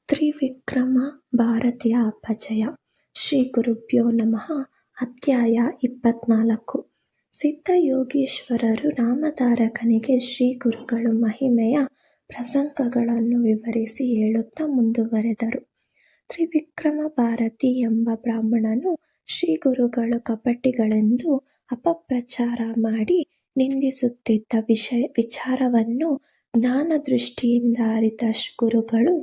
ತ್ರಿವಿಕ್ರಮ ಭಾರತಿಯ ಅಪಜಯ. ಶ್ರೀ ಗುರುಭ್ಯೋ ನಮಃ. ಅಧ್ಯಾಯ 24. ಸಿದ್ಧಯೋಗೀಶ್ವರರು ನಾಮಧಾರಕನಿಗೆ ಶ್ರೀ ಗುರುಗಳು ಮಹಿಮೆಯ ಪ್ರಸಂಗಗಳನ್ನು ವಿವರಿಸಿ ಹೇಳುತ್ತಾ ಮುಂದುವರೆದರು. ತ್ರಿವಿಕ್ರಮ ಭಾರತಿ ಎಂಬ ಬ್ರಾಹ್ಮಣನು ಶ್ರೀ ಗುರುಗಳು ಕಪಟಿಗಳೆಂದು ಅಪಪ್ರಚಾರ ಮಾಡಿ ನಿಂದಿಸುತ್ತಿದ್ದ ವಿಚಾರವನ್ನು ಜ್ಞಾನದೃಷ್ಟಿಯಿಂದ ಅರಿತ ಗುರುಗಳು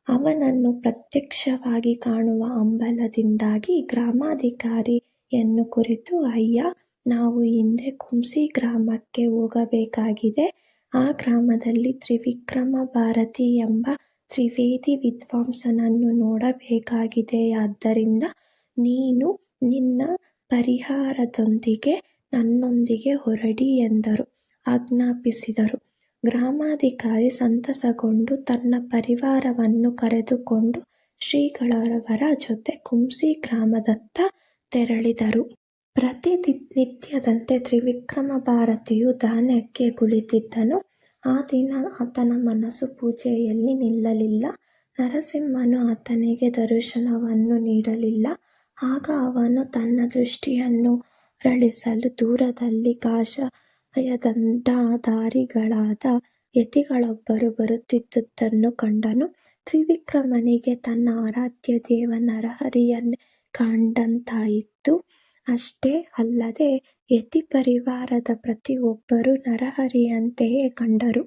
ಅವನನ್ನು ಪ್ರತ್ಯಕ್ಷವಾಗಿ ಕಾಣುವ ಹಂಬಲದಿಂದಾಗಿ ಗ್ರಾಮಾಧಿಕಾರಿಯನ್ನು ಕುರಿತು, ಅಯ್ಯ, ನಾವು ಹಿಂದೆ ಕುಂಸಿ ಗ್ರಾಮಕ್ಕೆ ಹೋಗಬೇಕಾಗಿದೆ. ಆ ಗ್ರಾಮದಲ್ಲಿ ತ್ರಿವಿಕ್ರಮ ಭಾರತಿ ಎಂಬ ತ್ರಿವೇದಿ ವಿದ್ವಾಂಸನನ್ನು ನೋಡಬೇಕಾಗಿದೆಯಾದ್ದರಿಂದ ನೀನು ನಿನ್ನ ಪರಿವಾರದೊಂದಿಗೆ ನನ್ನೊಂದಿಗೆ ಹೊರಡಿ ಎಂದರು. ಆಜ್ಞಾಪಿಸಿದರು. ಗ್ರಾಮಾಧಿಕಾರಿ ಸಂತಸಗೊಂಡು ತನ್ನ ಪರಿವಾರವನ್ನು ಕರೆದುಕೊಂಡು ಶ್ರೀಗಳವರ ಜೊತೆ ಕುಂಸಿ ಗ್ರಾಮದತ್ತ ತೆರಳಿದರು. ಪ್ರತಿನಿತ್ಯದಂತೆ ತ್ರಿವಿಕ್ರಮ ಭಾರತಿಯು ಧ್ಯಾನಕ್ಕೆ ಕುಳಿತಿದ್ದನು. ಆ ದಿನ ಆತನ ಮನಸ್ಸು ಪೂಜೆಯಲ್ಲಿ ನಿಲ್ಲಲಿಲ್ಲ. ನರಸಿಂಹನು ಆತನಿಗೆ ದರ್ಶನವನ್ನು ನೀಡಲಿಲ್ಲ. ಆಗ ಅವನು ತನ್ನ ದೃಷ್ಟಿಯನ್ನು ಹೊರಳಿಸಲು ದೂರದಲ್ಲಿ ಕಾಷಾಯದಂಡಧಾರಿಗಳಾದ ಯತಿಗಳೊಬ್ಬರು ಬರುತ್ತಿದ್ದುದನ್ನು ಕಂಡನು. ತ್ರಿವಿಕ್ರಮನಿಗೆ ತನ್ನ ಆರಾಧ್ಯ ದೇವ ನರಹರಿಯನ್ನೇ ಕಂಡಂತಾಯಿತು. ಅಷ್ಟೇ ಅಲ್ಲದೆ ಯತಿ ಪರಿವಾರದ ಪ್ರತಿಯೊಬ್ಬರೂ ನರಹರಿಯಂತೆಯೇ ಕಂಡರು.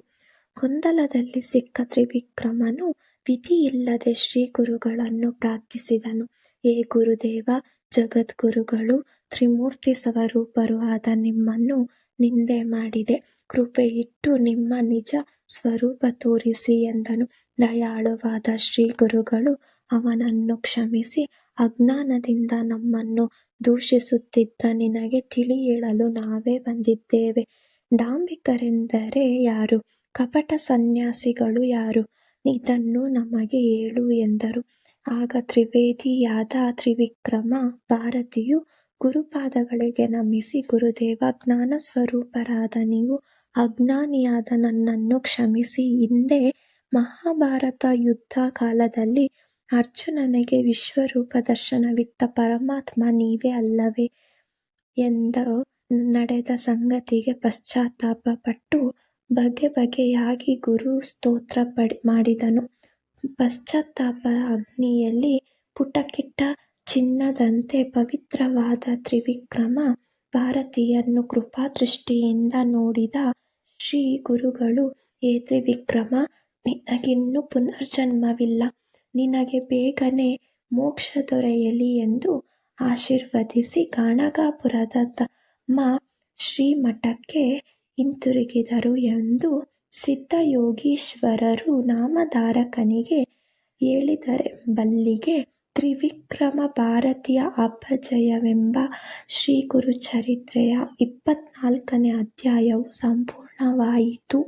ಗೊಂದಲದಲ್ಲಿ ಸಿಕ್ಕ ತ್ರಿವಿಕ್ರಮನು ವಿಧಿಯಿಲ್ಲದೆ ಶ್ರೀ ಗುರುಗಳನ್ನು ಪ್ರಾರ್ಥಿಸಿದನು. ಹೇ ಗುರುದೇವ, ಜಗದ್ಗುರುಗಳು, ತ್ರಿಮೂರ್ತಿ ಸ್ವರೂಪರೂ ಆದ ನಿಮ್ಮನ್ನು ನಿಂದೆ ಮಾಡಿದೆ. ಕೃಪೆಯಿಟ್ಟು ನಿಮ್ಮ ನಿಜ ಸ್ವರೂಪ ತೋರಿಸಿ ಎಂದನು. ದಯಾಳುವಾದ ಶ್ರೀ ಗುರುಗಳು ಅವನನ್ನು ಕ್ಷಮಿಸಿ, ಅಜ್ಞಾನದಿಂದ ನಮ್ಮನ್ನು ದೂಷಿಸುತ್ತಿದ್ದ ನಿನಗೆ ತಿಳಿ ಹೇಳಲು ನಾವೇ ಬಂದಿದ್ದೇವೆ. ಡಾಂಭಿಕರೆಂದರೆ ಯಾರು? ಕಪಟ ಸನ್ಯಾಸಿಗಳು ಯಾರು? ಇದನ್ನು ನಮಗೆ ಹೇಳು ಎಂದರು. ಆಗ ತ್ರಿವೇದಿಯಾದ ತ್ರಿವಿಕ್ರಮ ಭಾರತಿಯು ಗುರುಪಾದಗಳಿಗೆ ನಮಿಸಿ, ಗುರುದೇವ, ಜ್ಞಾನ ಸ್ವರೂಪರಾದ ನೀವು ಅಜ್ಞಾನಿಯಾದ ನನ್ನನ್ನು ಕ್ಷಮಿಸಿ. ಹಿಂದೆ ಮಹಾಭಾರತ ಯುದ್ಧ ಕಾಲದಲ್ಲಿ ಅರ್ಜುನನಿಗೆ ವಿಶ್ವರೂಪ ದರ್ಶನವಿತ್ತ ಪರಮಾತ್ಮ ನೀವೇ ಅಲ್ಲವೇ ಎಂದು ನಡೆದ ಸಂಗತಿಗೆ ಪಶ್ಚಾತ್ತಾಪ ಪಟ್ಟು ಬಗೆಬಗೆಯಾಗಿ ಗುರು ಸ್ತೋತ್ರ ಮಾಡಿದನು. ಪಶ್ಚಾತ್ತಾಪ ಅಗ್ನಿಯಲ್ಲಿ ಪುಟಕ್ಕಿಟ್ಟ ಚಿನ್ನದಂತೆ ಪವಿತ್ರವಾದ ತ್ರಿವಿಕ್ರಮ ಭಾರತಿಯನ್ನು ಕೃಪಾದೃಷ್ಟಿಯಿಂದ ನೋಡಿದ ಶ್ರೀ ಗುರುಗಳು, ಹೇ ತ್ರಿವಿಕ್ರಮ, ನಿನಗಿನ್ನು ಪುನರ್ಜನ್ಮವಿಲ್ಲ. ನಿನಗೆ ಬೇಗನೆ ಮೋಕ್ಷ ದೊರೆಯಲಿ ಎಂದು ಆಶೀರ್ವದಿಸಿ ಗಾಣಗಾಪುರದ ತಮ್ಮ ಶ್ರೀಮಠಕ್ಕೆ ಹಿಂತಿರುಗಿದರು ಎಂದು ಸಿದ್ಧಯೋಗೀಶ್ವರರು ನಾಮಧಾರಕನಿಗೆ ಹೇಳಿದರೆಂಬಲ್ಲಿಗೆ ತ್ರಿವಿಕ್ರಮ ಭಾರತಿಯ ಅಪಜಯವೆಂಬ ಶ್ರೀಗುರುಚರಿತ್ರೆಯ 24ನೇ ಅಧ್ಯಾಯವು ಸಂಪೂರ್ಣವಾಯಿತು.